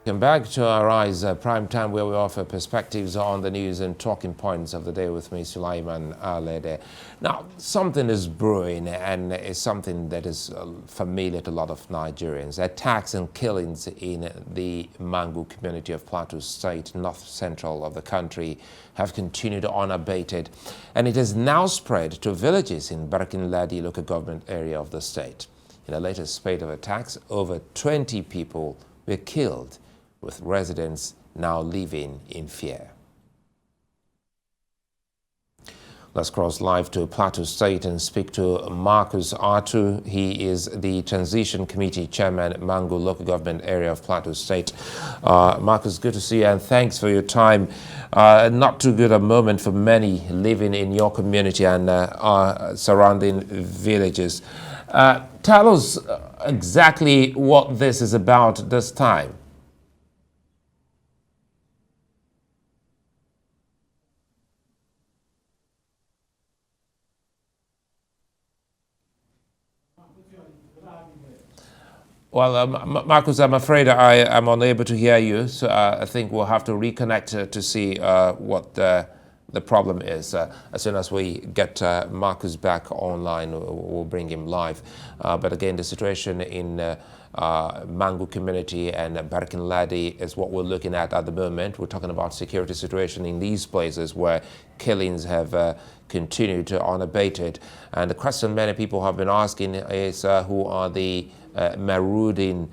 Welcome back to our Rise Prime Time, where we offer perspectives on the news and talking points of the day with me, Sulaiman Alede. Now, something is brewing, and it's something that is familiar to a lot of Nigerians. Attacks and killings in the Mangu community of Plateau State, north central of the country, have continued unabated, and it has now spread to villages in Barkinladi local government area of the state. In the latest spate of attacks, over 20 people were killed, with residents now living in fear. Let's cross live to Plateau State and speak to Markus Artu. He is the Transition Committee Chairman, Mangu Local Government Area of Plateau State. Markus, good to see you, and thanks for your time. Not too good a moment for many living in your community and surrounding villages. Tell us exactly what this is about this time. Well, Markus, I'm afraid I am unable to hear you, so I think we'll have to reconnect to see what the problem is. As soon as we get Markus back online, we'll bring him live. But again, the situation in Mangu community and Barkinladi is what we're looking at the moment. We're talking about security situation in these places where killings have continued unabated. And the question many people have been asking is who are the marauding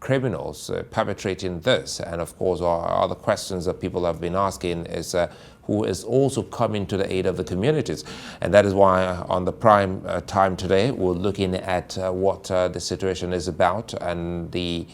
criminals perpetrating this? And of course, other questions that people have been asking is who is also coming to the aid of the communities. And that is why on the prime time today, we're looking at what the situation is about and the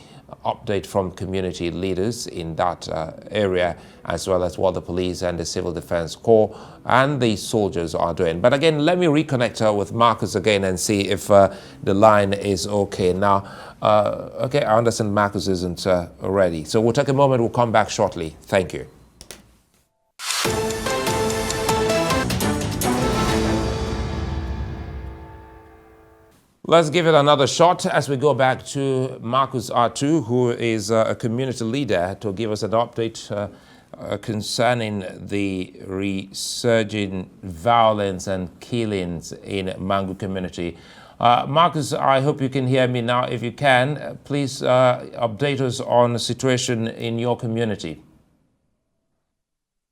update from community leaders in that area, as well as what the police and the Civil Defense Corps and the soldiers are doing. But again, let me reconnect with Markus again and see if the line is okay. Now, okay, I understand Markus isn't ready. So we'll take a moment, we'll come back shortly. Thank you. Let's give it another shot as we go back to Markus Artu, who is a community leader, to give us an update concerning the resurging violence and killings in Mangu community. Markus, I hope you can hear me now. If you can, please update us on the situation in your community.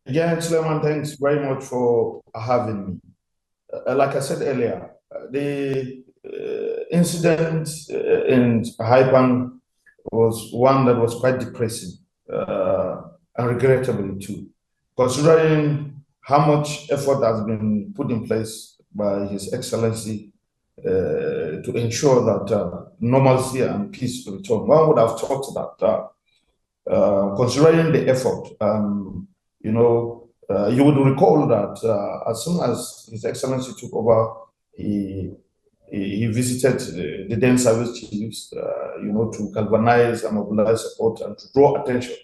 Yeah, Suleiman, thanks very much for having me. Like I said earlier, the incident in Haipan was one that was quite depressing and regrettable too, considering how much effort has been put in place by His Excellency to ensure that normalcy and peace return. One would have thought that considering the effort, you would recall that as soon as His Excellency took over, he visited the then service chiefs, to galvanize and mobilize support and to draw attention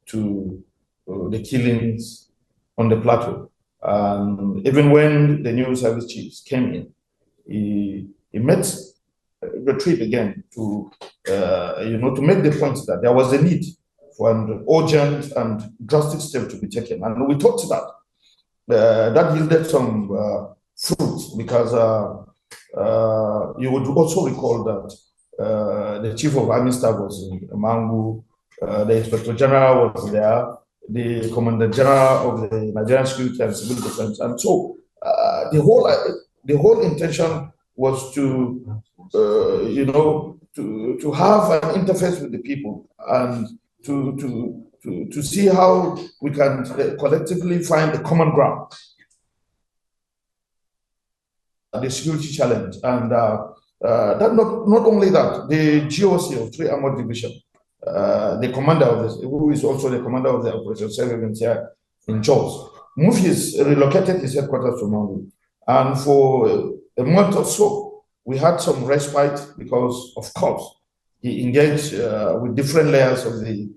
to the killings on the plateau. Even when the new service chiefs came in, he made the trip again to make the point that there was a need for an urgent and drastic step to be taken. And we thought that yielded some fruits, because you would also recall that the Chief of Army Staff was in Mangu, the Inspector General was there, the Commandant General of the Nigerian Security and Civil Defense, and so the whole intention was to have an interface with the people and to see how we can collectively find a common ground. The security challenge, and that not only that, the GOC of 3 Armored Division, the commander of this, who is also the commander of the Operation Surveillance here in Jos, relocated his headquarters to Mangu, and for a month or so, we had some respite because, of course, he engaged with different layers of the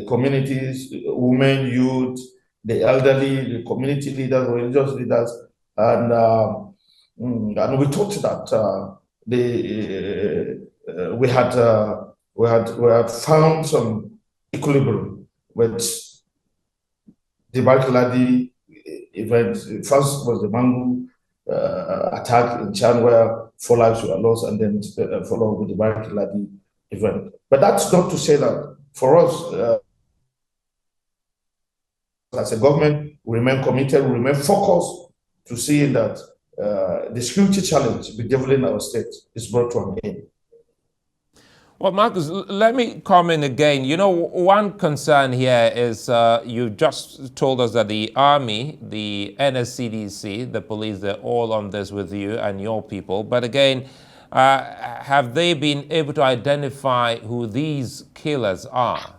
communities, women, youth, the elderly, the community leaders, religious leaders, and And we thought that we had found some equilibrium with the Barclay event. First was the Mangu attack in Chan, where 4 lives were lost, and then followed with the Barclay event. But that's not to say that for us, as a government, we remain committed, we remain focused to seeing that the security challenge bedeviling our state is brought to an end. Well, Markus, let me comment again. You know, one concern here is you just told us that the Army, the NSCDC, the police, they're all on this with you and your people. But again, have they been able to identify who these killers are?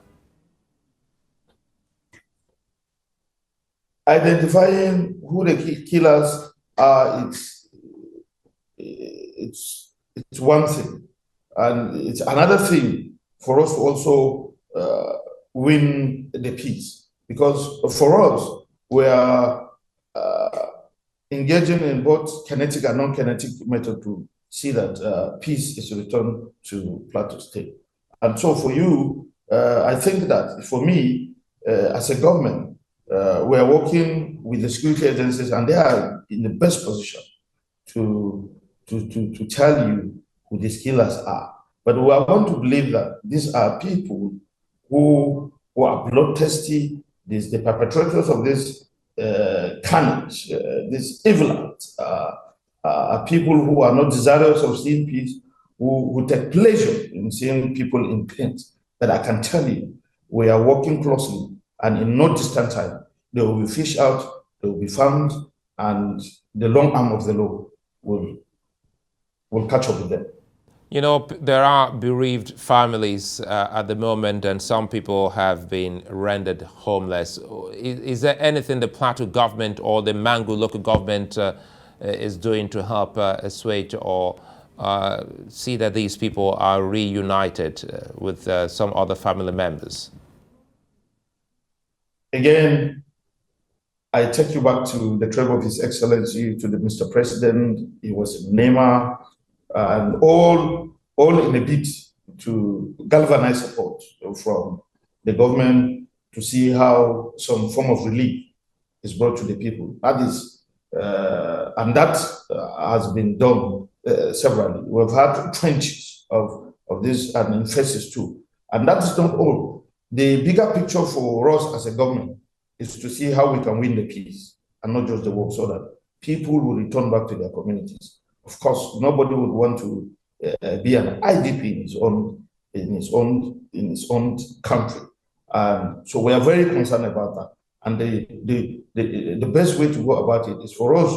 Identifying who the killers are, it's one thing. And it's another thing for us to also win the peace. Because for us, we are engaging in both kinetic and non-kinetic method to see that peace is returned to Plateau State. And so for you, I think that for me, as a government, we are working with the security agencies, and they are in the best position to tell you who these killers are. But we want to believe that these are people who are bloodthirsty, the perpetrators of this carnage, these evil acts, are people who are not desirous of seeing peace, who take pleasure in seeing people in pain. But I can tell you, we are working closely, and in no distant time, they will be fished out, they will be found, and the long arm of the law will catch up with them. You know, there are bereaved families at the moment, and some people have been rendered homeless. Is there anything the Plateau government or the Mangu local government is doing to help assuage or see that these people are reunited with some other family members? Again, I take you back to the trip of His Excellency, to the Mr. President. He was in Nema, and all in a bid to galvanize support from the government to see how some form of relief is brought to the people. That is, and that has been done severally. We've had trenches of this and in phases too. And that is not all. The bigger picture for us as a government is to see how we can win the peace and not just the war, so that people will return back to their communities. Of course, nobody would want to be an IDP in his own country. So we are very concerned about that. And the best way to go about it is for us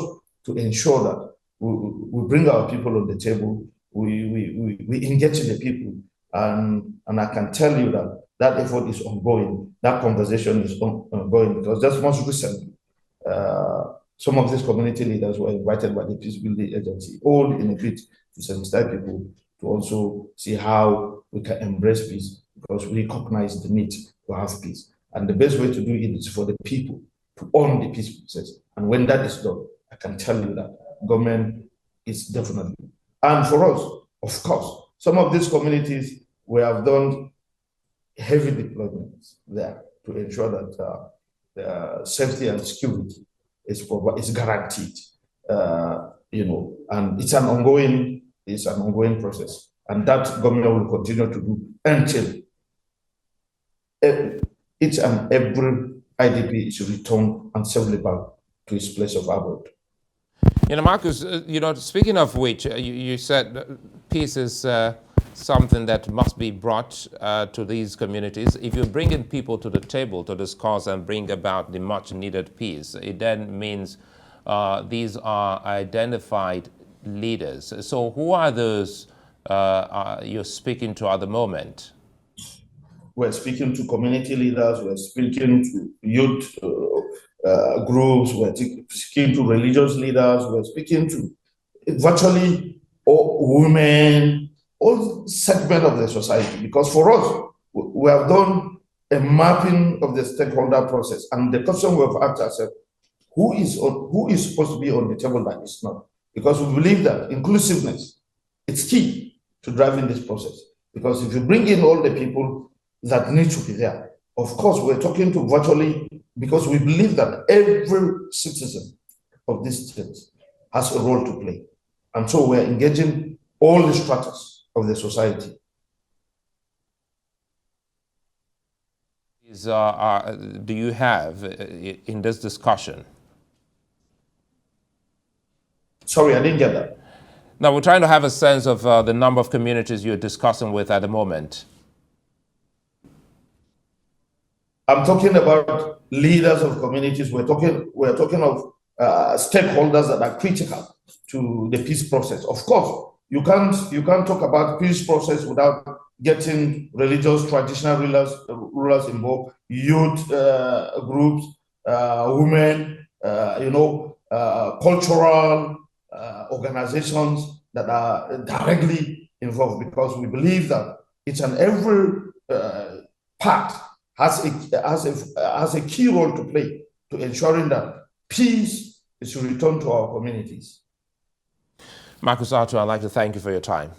to ensure that we bring our people on the table, we engage the people, and I can tell you that effort is ongoing. That conversation is ongoing, because just most recently, some of these community leaders were invited by the Peace Building Agency, all in a bid to sensitize people to also see how we can embrace peace, because we recognize the need to have peace. And the best way to do it is for the people to own the peace process. And when that is done, I can tell you that government is definitely. And for us, of course, some of these communities, we have done heavy deployments there to ensure that safety and security is guaranteed. And it's an ongoing process, and that government will continue to do until each and every IDP is returned and safely back to its place of abode. Markus, speaking of which, you said peace is something that must be brought to these communities. If you bring in people to the table to discuss and bring about the much needed peace, it then means these are identified leaders. So who are those you're speaking to at the moment? We're speaking to community leaders, we're speaking to youth groups, we're speaking to religious leaders, we're speaking to virtually all women, all segments of the society. Because for us, we have done a mapping of the stakeholder process, and the question we have asked ourselves, who is supposed to be on the table that is not? because we believe that inclusiveness is key to driving this process. Because if you bring in all the people that need to be there, of course, we're talking to virtually, because we believe that every citizen of this state has a role to play. And so we're engaging all the stratas of the society. Do you have in this discussion? Sorry, I didn't get that. Now, we're trying to have a sense of the number of communities you're discussing with at the moment. I'm talking about leaders of communities. We're talking of stakeholders that are critical to the peace process. Of course, you can't talk about peace process without getting religious traditional rulers involved, youth groups, women, cultural organizations that are directly involved, because we believe that each and every part has a key role to play to ensuring that peace is returned to our communities. Markus Artu, I'd like to thank you for your time.